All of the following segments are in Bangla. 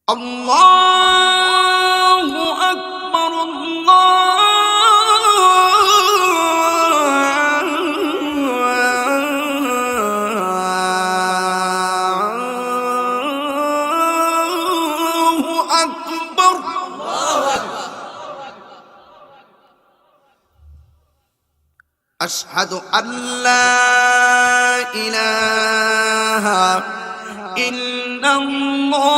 আল্লাহু আকবার, আল্লাহু আকবার। আশহাদু আল্লা ইলাহা ইল্লাল্লাহ।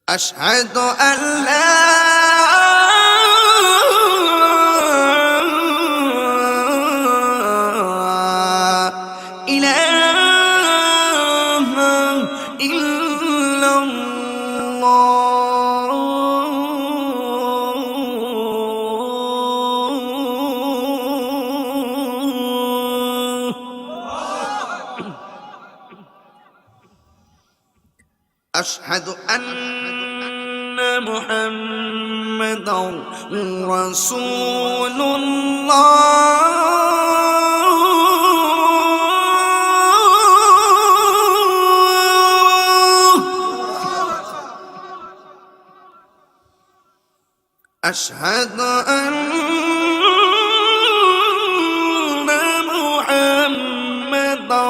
أشهد أن لا إله إلا الله. أشهد أن محمدا رسول الله. أشهد أن محمدا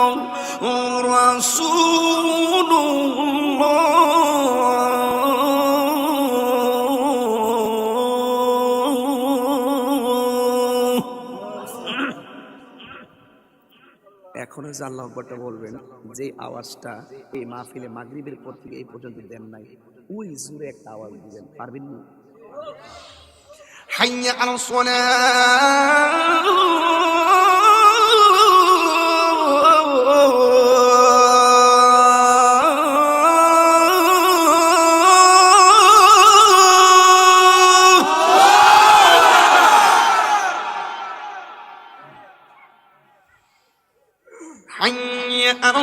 رسول الله. এখন যে আল্লাহু আকবারটা বলবেন, যে আওয়াজটা এই মাহফিলে মাগরিবের পর থেকে এই পর্যন্ত দেন নাই, ওই জোরে একটা আওয়াজ দিবেন, পারবেন না? হাইয়া আলাস সালাহ। حي على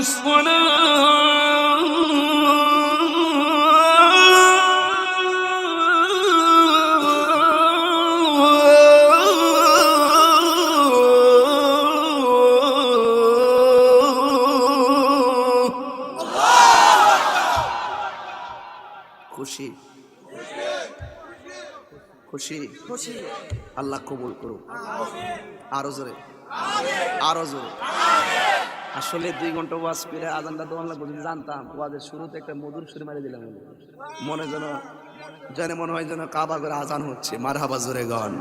খুশি খুশি খুশি, আল্লাহ কবুল করুক। আরো জোরে, আরো জোরে। আসলে 2 ঘন্টা ওয়াজ করে আজানটা দেওয়া লাগবে। যদি জানতাম ওয়াজের শুরুতে একটা মধুর সুরে মারি দিলাম, মনে যেন মনে হয় যেন কাবা করে আজান হচ্ছে। মারহাবা জোরে গান।